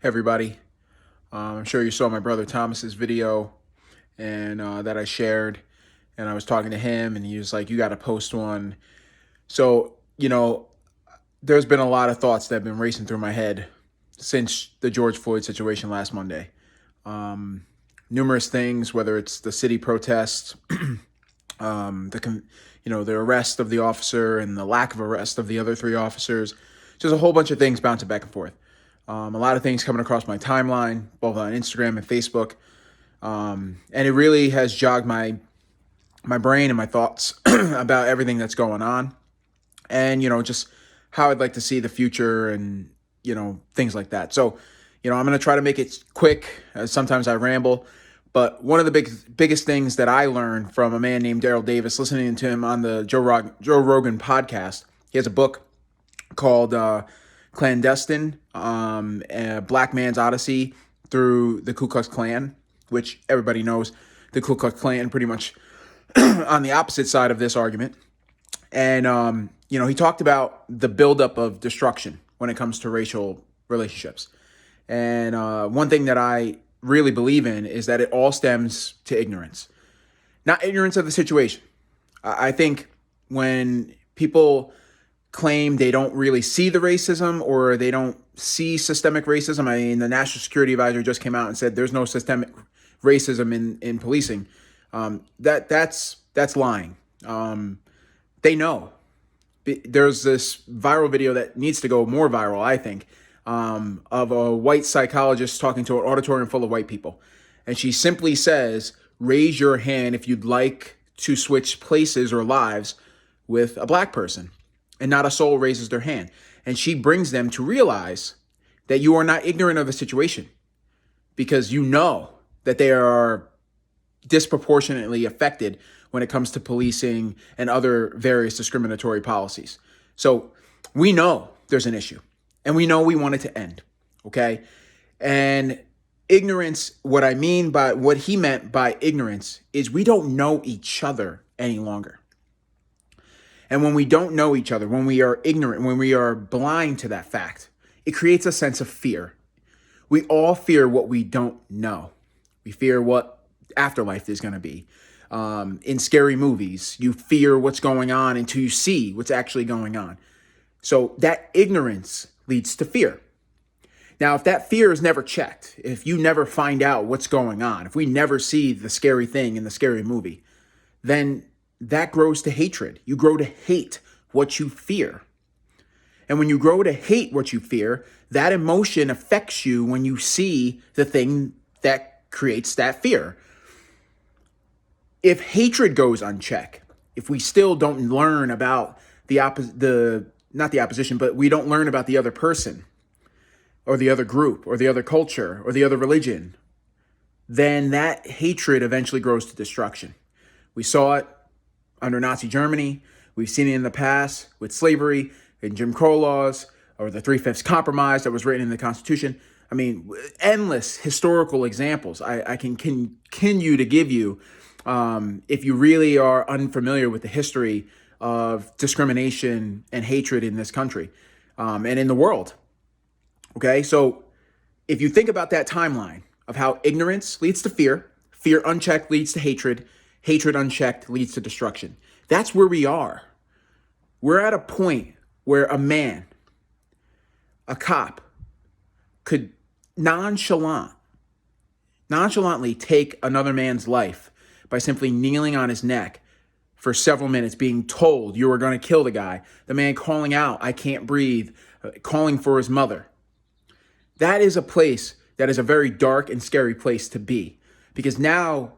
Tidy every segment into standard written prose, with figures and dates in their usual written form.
Everybody. I'm sure you saw my brother Thomas's video and that I shared, and I was talking to him, and he was like, "You got to post one." So there's been a lot of thoughts that have been racing through my head since the George Floyd situation last Monday. Numerous things, whether it's the city protests, the arrest of the officer and the lack of arrest of the other three officers, just a whole bunch of things bouncing back and forth. A lot of things coming across my timeline, both on Instagram and Facebook. And it really has jogged my brain and my thoughts about everything that's going on. And, just how I'd like to see the future and, things like that. So, I'm going to try to make it quick, as sometimes I ramble. But one of the biggest things that I learned from a man named Daryl Davis, listening to him on the Joe Rogan podcast, he has a book called Clandestine, a Black Man's Odyssey through the Ku Klux Klan, which everybody knows the Ku Klux Klan pretty much on the opposite side of this argument. And, he talked about the buildup of destruction when it comes to racial relationships. And one thing that I really believe in is that it all stems to ignorance. Not ignorance of the situation. I think when people claim they don't really see the racism or they don't see systemic racism. I mean, the National Security Advisor just came out and said there's no systemic racism in policing. That's lying. They know. There's this viral video that needs to go more viral, I think, of a white psychologist talking to an auditorium full of white people. And she simply says, raise your hand if you'd like to switch places or lives with a black person. And not a soul raises their hand. And she brings them to realize that you are not ignorant of the situation, because you know that they are disproportionately affected when it comes to policing and other various discriminatory policies. So we know there's an issue, and we know we want it to end, okay? And ignorance, what he meant by ignorance is we don't know each other any longer. And when we don't know each other, when we are ignorant, when we are blind to that fact, it creates a sense of fear. We all fear what we don't know. We fear what afterlife is going to be. In scary movies, you fear what's going on until you see what's actually going on. So that ignorance leads to fear. Now, if that fear is never checked, if you never find out what's going on, if we never see the scary thing in the scary movie, then that grows to hatred. You grow to hate what you fear. And when you grow to hate what you fear, that emotion affects you when you see the thing that creates that fear. If hatred goes unchecked, if we still don't learn about not the opposition, but we don't learn about the other person or the other group or the other culture or the other religion, then that hatred eventually grows to destruction. We saw it under Nazi Germany. We've seen it in the past with slavery and Jim Crow laws, or the Three-Fifths Compromise that was written in the Constitution. I mean, endless historical examples I can continue to give you if you really are unfamiliar with the history of discrimination and hatred in this country and in the world. Okay, so if you think about that timeline of how ignorance leads to fear, fear unchecked leads to hatred, hatred unchecked leads to destruction. That's where we are. We're at a point where a cop, could nonchalantly take another man's life by simply kneeling on his neck for several minutes, being told you are going to kill the guy. The man calling out, "I can't breathe," calling for his mother. That is a place that is a very dark and scary place to be, because now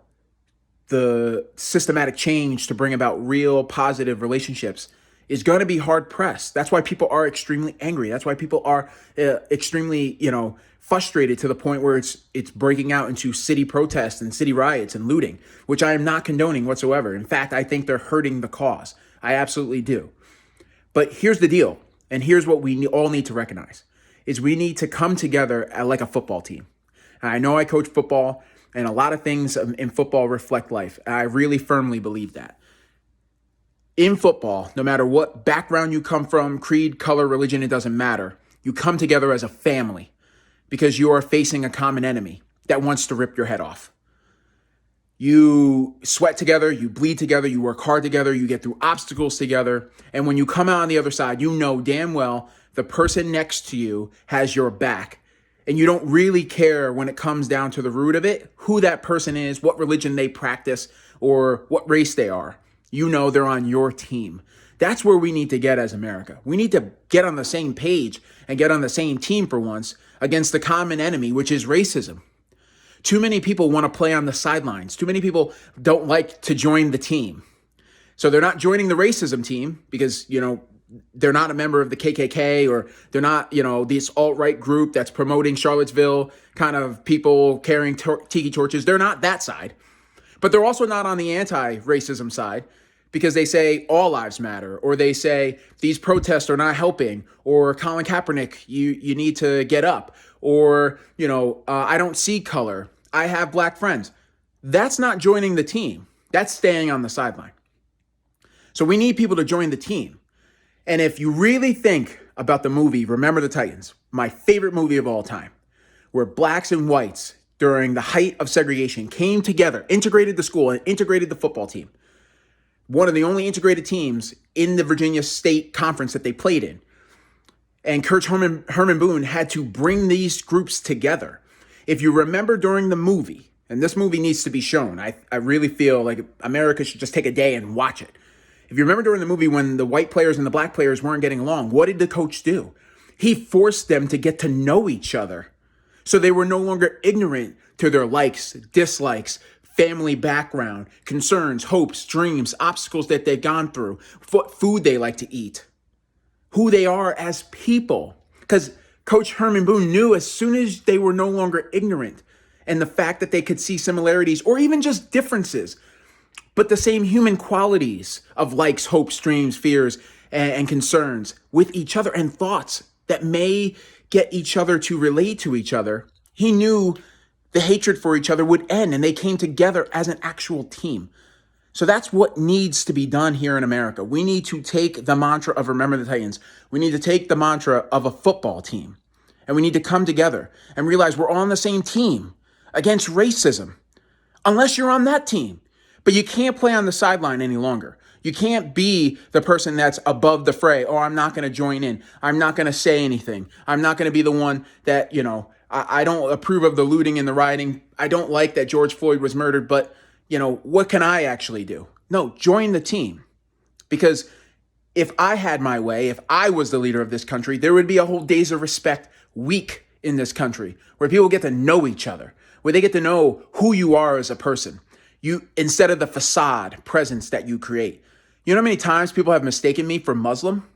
the systematic change to bring about real positive relationships is going to be hard pressed. That's why people are extremely angry. That's why people are extremely, frustrated to the point where it's breaking out into city protests and city riots and looting, which I am not condoning whatsoever. In fact, I think they're hurting the cause. I absolutely do. But here's the deal, and here's what we all need to recognize, is we need to come together like a football team. And I know I coach football, and a lot of things in football reflect life. I really firmly believe that. In football, no matter what background you come from, creed, color, religion, it doesn't matter. You come together as a family. because you are facing a common enemy that wants to rip your head off. You sweat together, you bleed together, you work hard together, you get through obstacles together. And when you come out on the other side, you know damn well the person next to you has your back. And you don't really care when it comes down to the root of it, who that person is, what religion they practice, or what race they are. You know they're on your team. That's where we need to get as America. We need to get on the same page and get on the same team for once against the common enemy, which is racism. Too many people want to play on the sidelines. Too many people don't like to join the team. So they're not joining the racism team because, they're not a member of the KKK, or they're not, this alt-right group that's promoting Charlottesville kind of people carrying tiki torches. They're not that side. But they're also not on the anti-racism side because they say all lives matter, or they say these protests are not helping, or Colin Kaepernick, you need to get up, or, I don't see color. I have black friends. That's not joining the team. That's staying on the sideline. So we need people to join the team. And if you really think about the movie Remember the Titans, my favorite movie of all time, where blacks and whites during the height of segregation came together, integrated the school and integrated the football team, one of the only integrated teams in the Virginia State Conference that they played in. And Coach Herman Boone had to bring these groups together. If you remember during the movie, and this movie needs to be shown, I really feel like America should just take a day and watch it. If you remember during the movie when the white players and the black players weren't getting along, what did the coach do? He forced them to get to know each other. So they were no longer ignorant to their likes, dislikes, family background, concerns, hopes, dreams, obstacles that they've gone through, what food they like to eat, who they are as people. Because Coach Herman Boone knew as soon as they were no longer ignorant, and the fact that they could see similarities or even just differences, but the same human qualities of likes, hopes, dreams, fears, and concerns with each other, and thoughts that may get each other to relate to each other, he knew the hatred for each other would end, and they came together as an actual team. So that's what needs to be done here in America. We need to take the mantra of Remember the Titans. We need to take the mantra of a football team, and we need to come together and realize we're all on the same team against racism, unless you're on that team. But you can't play on the sideline any longer. You can't be the person that's above the fray. Oh, I'm not going to join in. I'm not going to say anything. I'm not going to be the one that, I don't approve of the looting and the rioting. I don't like that George Floyd was murdered, but, what can I actually do? No, join the team. Because if I had my way, if I was the leader of this country, there would be a whole Days of Respect week in this country where people get to know each other, where they get to know who you are as a person. Instead of the facade presence that you create. You know how many times people have mistaken me for Muslim?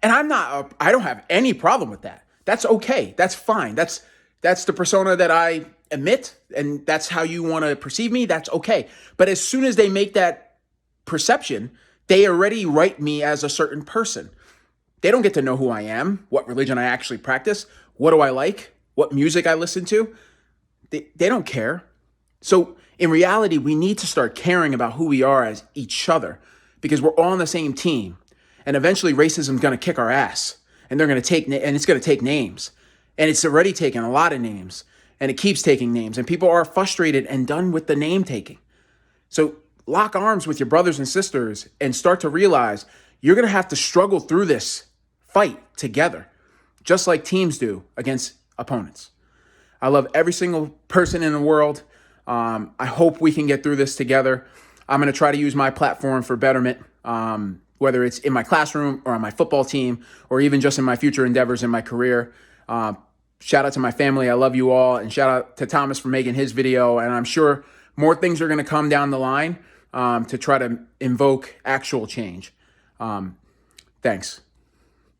And I don't have any problem with that. That's okay. That's fine. That's the persona that I emit, and that's how you want to perceive me. That's okay. But as soon as they make that perception, they already write me as a certain person. They don't get to know who I am, what religion I actually practice, what do I like, what music I listen to. They don't care. So in reality, we need to start caring about who we are as each other, because we're all on the same team. And eventually racism is going to kick our ass, and it's going to take names. And it's already taken a lot of names, and it keeps taking names, and people are frustrated and done with the name taking. So lock arms with your brothers and sisters and start to realize you're going to have to struggle through this fight together, just like teams do against opponents. I love every single person in the world. I hope we can get through this together. I'm going to try to use my platform for betterment, whether it's in my classroom or on my football team, or even just in my future endeavors in my career. Shout out to my family. I love you all. And shout out to Thomas for making his video. And I'm sure more things are going to come down the line to try to invoke actual change. Thanks.